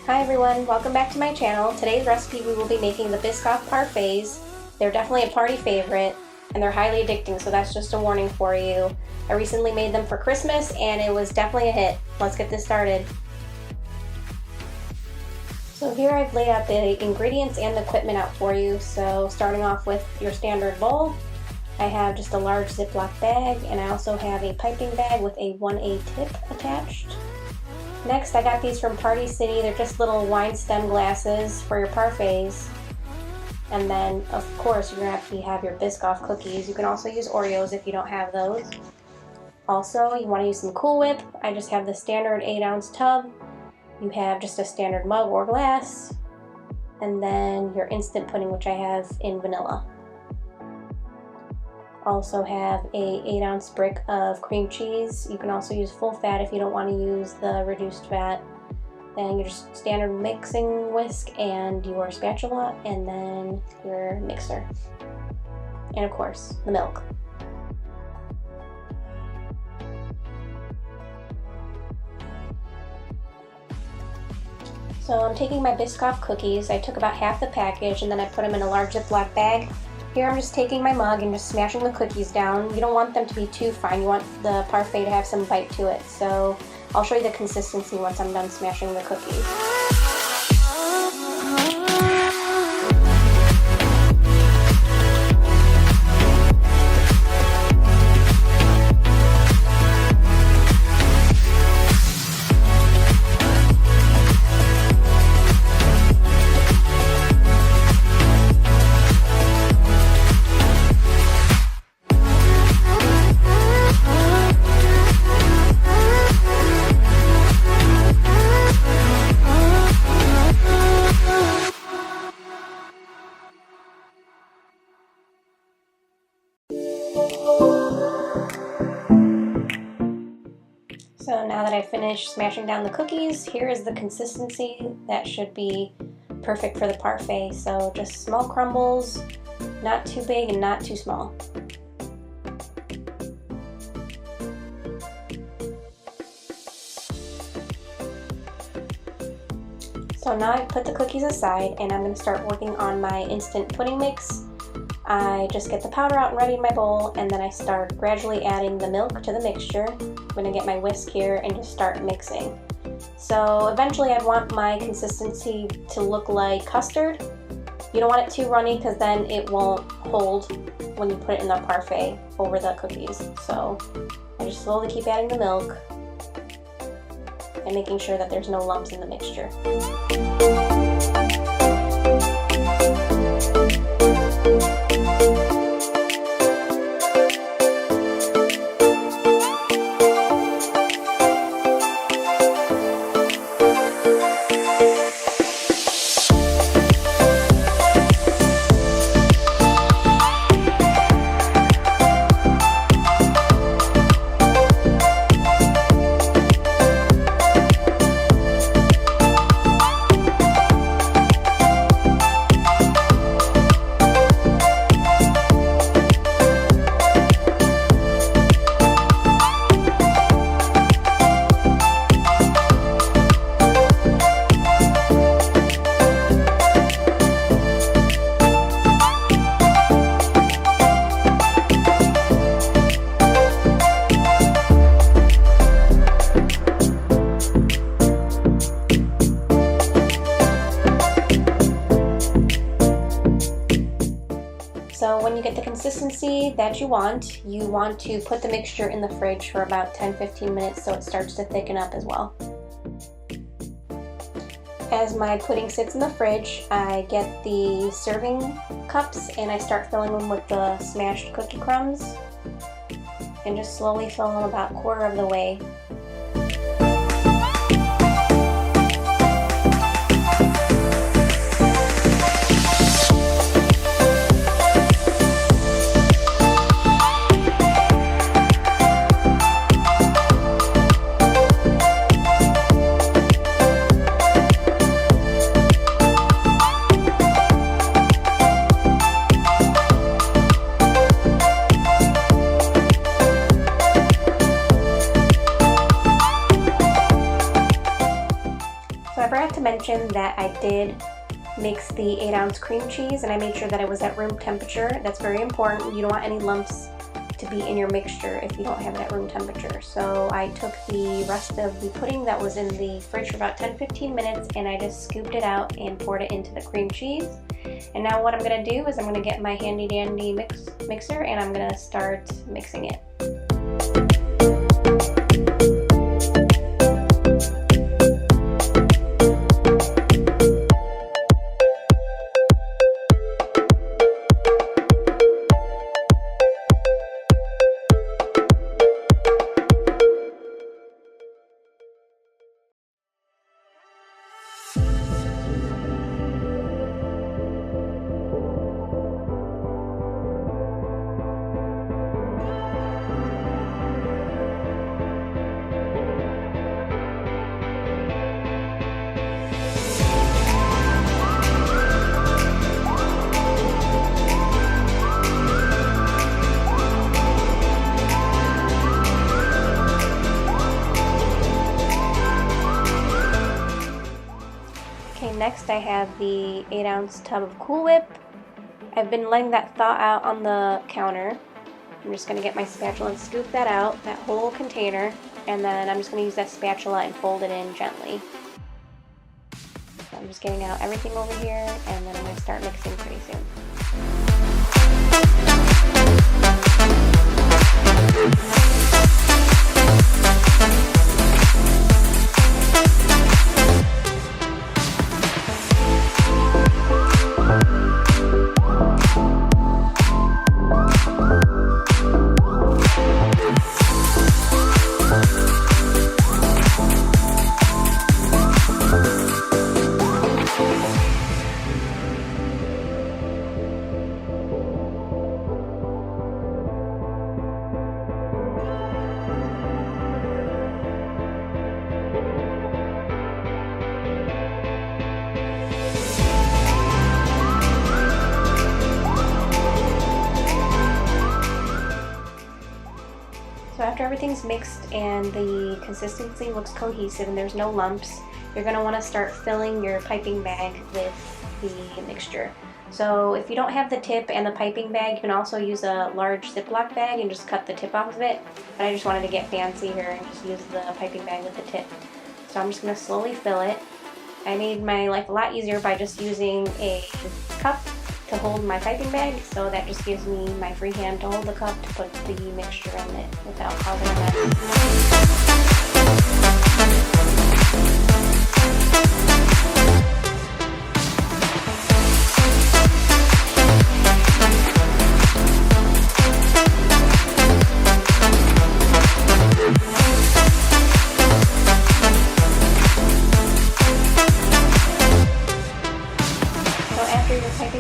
Hi everyone, welcome back to my channel. Today's recipe we will be making the Biscoff Parfaits. They're definitely a party favorite and they're highly addicting, so that's just a warning for you. I recently made them for Christmas and it was definitely a hit. Let's get this started. So here I've laid out the ingredients and the equipment out for you. So starting off with your standard bowl, I have just a large Ziploc bag, and I also have a piping bag with a 1A tip attached. Next, I got these from Party City. They're just little wine stem glasses for your parfaits. And then, of course, you're going to have your Biscoff cookies. You can also use Oreos if you don't have those. Also, you want to use some Cool Whip. I just have the standard 8-ounce tub. You have just a standard mug or glass. And then your instant pudding, which I have in vanilla. Also have a 8-ounce brick of cream cheese. You can also use full fat if you don't want to use the reduced fat. Then your just standard mixing whisk and your spatula, and then your mixer. And of course, the milk. So I'm taking my Biscoff cookies. I took about half the package and then I put them in a large Ziploc bag. Here I'm just taking my mug and just smashing the cookies down. You don't want them to be too fine. You want the parfait to have some bite to it. So I'll show you the consistency once I'm done smashing the cookies. So now that I've finished smashing down the cookies, here is the consistency that should be perfect for the parfait. So just small crumbles, not too big and not too small. So now I've put the cookies aside and I'm going to start working on my instant pudding mix. I just get the powder out and ready in my bowl, and then I start gradually adding the milk to the mixture. I'm going to get my whisk here and just start mixing. So eventually I'd want my consistency to look like custard. You don't want it too runny because then it won't hold when you put it in the parfait over the cookies. So I just slowly keep adding the milk and making sure that there's no lumps in the mixture. So when you get the consistency that you want to put the mixture in the fridge for about 10-15 minutes so it starts to thicken up as well. As my pudding sits in the fridge, I get the serving cups and I start filling them with the smashed cookie crumbs and just slowly fill them about a quarter of the way. mention that I did mix the 8-ounce cream cheese, and I made sure that it was at room temperature. That's very important. You don't want any lumps to be in your mixture if you don't have it at room temperature. So I took the rest of the pudding that was in the fridge for about 10-15 minutes, and I just scooped it out and poured it into the cream cheese. And now what I'm going to do is I'm going to get my handy dandy mixer and I'm going to start mixing it. Next I have the 8-ounce tub of Cool Whip. I've been letting that thaw out on the counter. I'm just going to get my spatula and scoop that out, that whole container, and then I'm just going to use that spatula and fold it in gently. So I'm just getting out everything over here, and then I'm going to start mixing pretty soon. So after everything's mixed and the consistency looks cohesive and there's no lumps, you're going to want to start filling your piping bag with the mixture. So if you don't have the tip and the piping bag, you can also use a large Ziploc bag and just cut the tip off of it. But I just wanted to get fancy here and just use the piping bag with the tip. So I'm just going to slowly fill it. I made my life a lot easier by just using a cup to hold my piping bag, so that just gives me my free hand to hold the cup to put the mixture in it without causing a mess.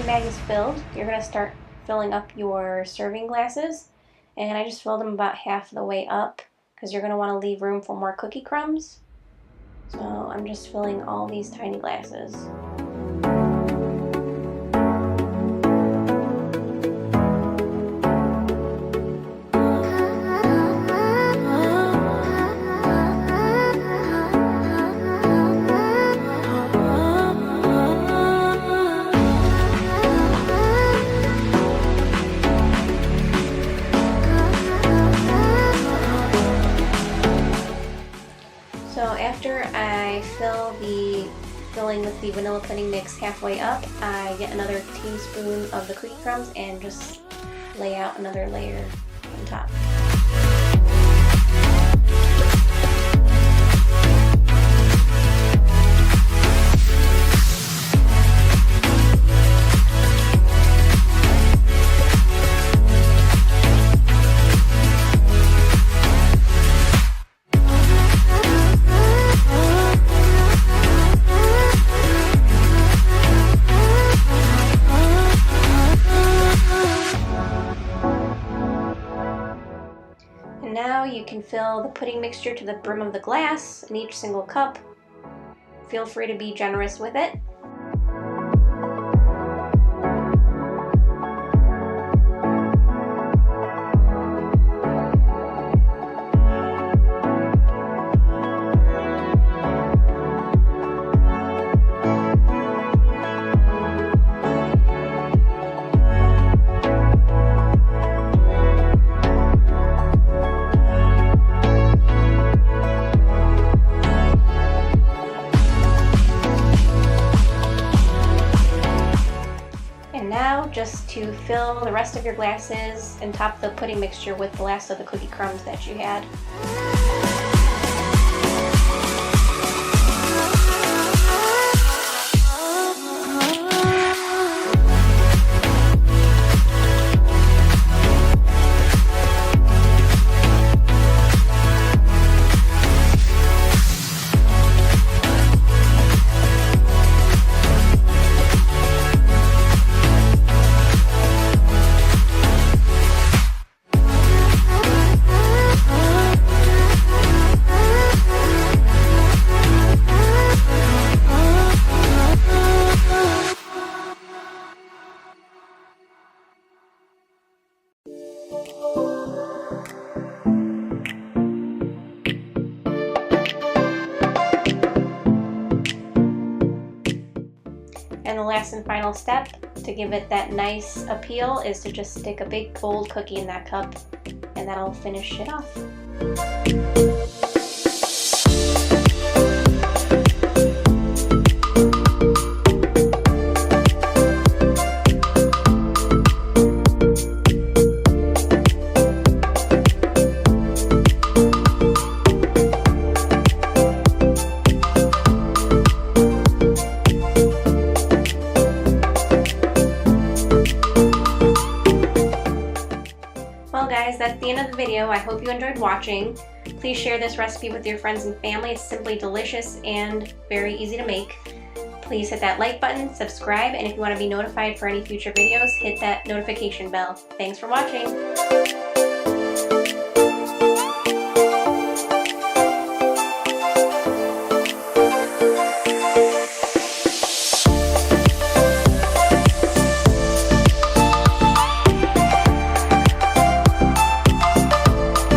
Bag is filled, you're going to start filling up your serving glasses, and I just filled them about half the way up because you're going to want to leave room for more cookie crumbs. So I'm just filling all these tiny glasses. After I fill the filling with the vanilla pudding mix halfway up, I get another teaspoon of the cookie crumbs and just lay out another layer on top. Now you can fill the pudding mixture to the brim of the glass in each single cup. Feel free to be generous with it. just to fill the rest of your glasses and top the pudding mixture with the last of the cookie crumbs that you had. And the last and final step to give it that nice appeal is to just stick a big bold cookie in that cup, and that'll finish it off. Well guys, that's the end of the video. I hope you enjoyed watching. Please share this recipe with your friends and family. It's simply delicious and very easy to make. Please hit that like button, subscribe, and if you want to be notified for any future videos, hit that notification bell. Thanks for watching.